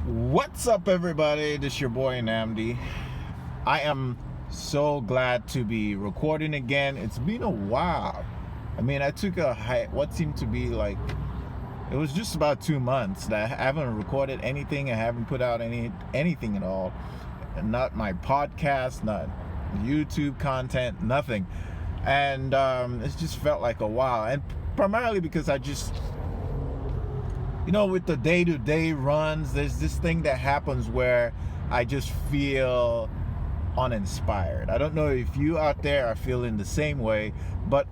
What's up, everybody? This is your boy Nnamdi. I am so glad to be recording again. It's been a while. I took what seemed to be like, it was just about 2 months that I haven't recorded anything. I haven't put out anything at all. Not my podcast, not YouTube content, nothing. And it's just felt like a while. And primarily because I just, with the day-to-day runs, there's this thing that happens where I just feel uninspired. I don't know if you out there are feeling the same way, but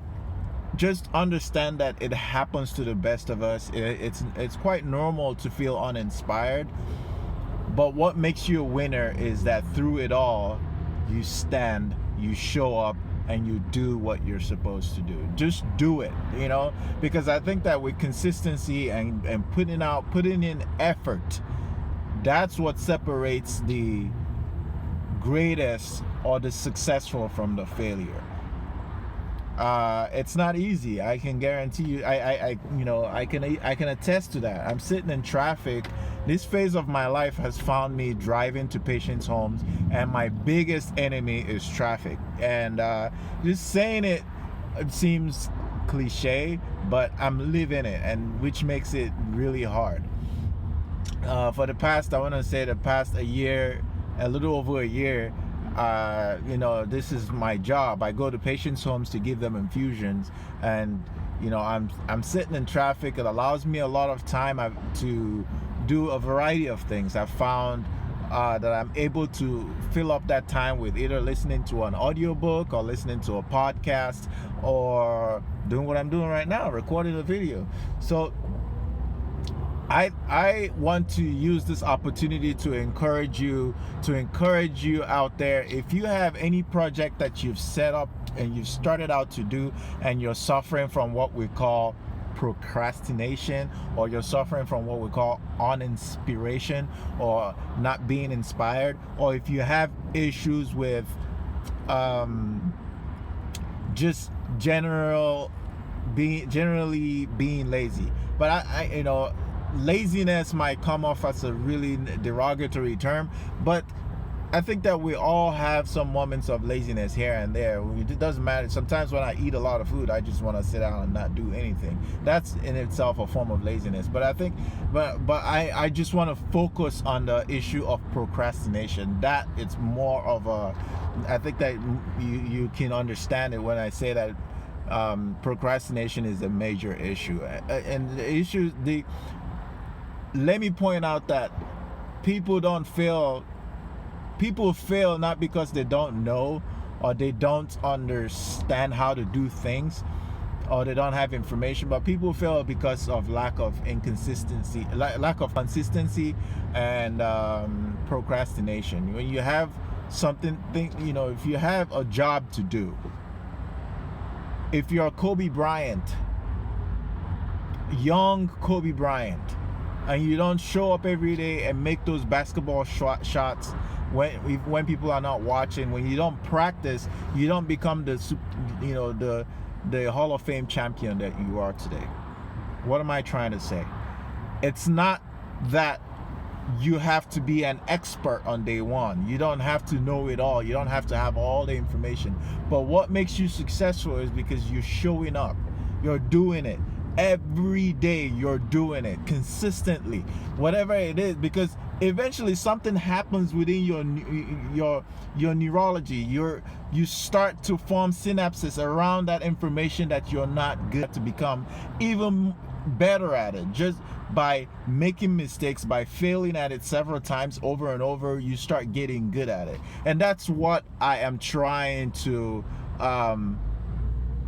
just understand that it happens to the best of us. It's quite normal to feel uninspired, but what makes you a winner is that through it all, you stand, you show up, and you do what you're supposed to do. Just do it, because I think that with consistency and putting in effort, that's what separates the greatest or the successful from the failure. It's not easy. I can guarantee you. I can attest to that. I'm sitting in traffic. This phase of my life has found me driving to patients' homes, and my biggest enemy is traffic. And just saying it seems cliche, but I'm living it, and which makes it really hard. For the past a year, a little over a year, this is my job. I go to patients' homes to give them infusions, and I'm sitting in traffic. It allows me a lot of time to do a variety of things. I've found that I'm able to fill up that time with either listening to an audiobook or listening to a podcast or doing what I'm doing right now, recording a video. So I want to use this opportunity to encourage you out there. If you have any project that you've set up and you've started out to do, and you're suffering from what we call procrastination, or you're suffering from what we call uninspiration, or not being inspired, or if you have issues with just generally being lazy, but laziness might come off as a really derogatory term, but I think that we all have some moments of laziness here and there. It doesn't matter. Sometimes when I eat a lot of food, I just want to sit down and not do anything. That's in itself a form of laziness. But I just want to focus on the issue of procrastination. That it's more of I think that you can understand it when I say that procrastination is a major issue. And let me point out that people fail not because they don't know, or they don't understand how to do things, or they don't have information, but people fail because of lack of consistency, and procrastination. When you have if you have a job to do, if you're Kobe Bryant, young Kobe Bryant, and you don't show up every day and make those basketball shots when people are not watching, when you don't practice, you don't become the Hall of Fame champion that you are today. What am I trying to say? It's not that you have to be an expert on day one. You don't have to know it all. You don't have to have all the information. But what makes you successful is because you're showing up. You're doing it. Every day you're doing it consistently, whatever it is, because eventually something happens within your neurology. You start to form synapses around that information that you're not good to become even better at it. Just by making mistakes, by failing at it several times over and over, you start getting good at it. And that's what I am trying to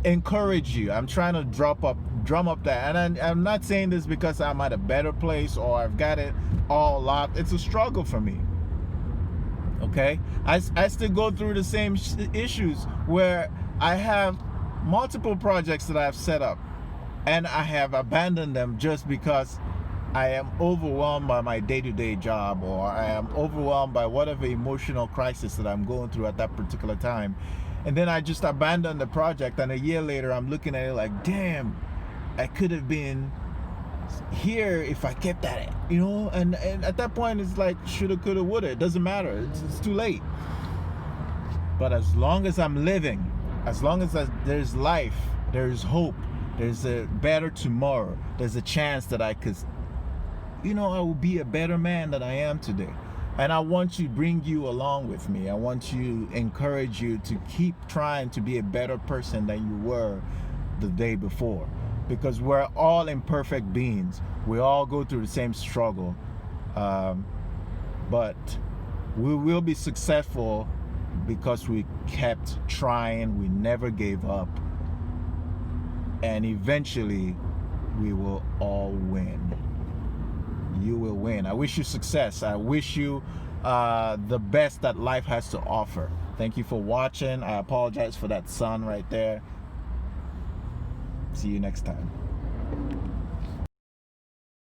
encourage you. I'm trying to drum up that, and I'm not saying this because I'm at a better place or I've got it all locked. It's a struggle for me. Okay, I still go through the same issues where I have multiple projects that I've set up, and I have abandoned them just because I am overwhelmed by my day-to-day job, or I am overwhelmed by whatever emotional crisis that I'm going through at that particular time. And then I just abandon the project, and a year later I'm looking at it like, damn, I could have been here, if I kept that, and at that point it's like shoulda, coulda, woulda. It doesn't matter. It's too late. But as long as I'm living, as long as there's life, there's hope, there's a better tomorrow, there's a chance that I could, I will be a better man than I am today. And I want to bring you along with me. I want to encourage you to keep trying to be a better person than you were the day before. Because we're all imperfect beings. We all go through the same struggle. But we will be successful because we kept trying. We never gave up. And eventually, we will all win. You will win. I wish you success. I wish you the best that life has to offer. Thank you for watching. I apologize for that sun right there. See you next time.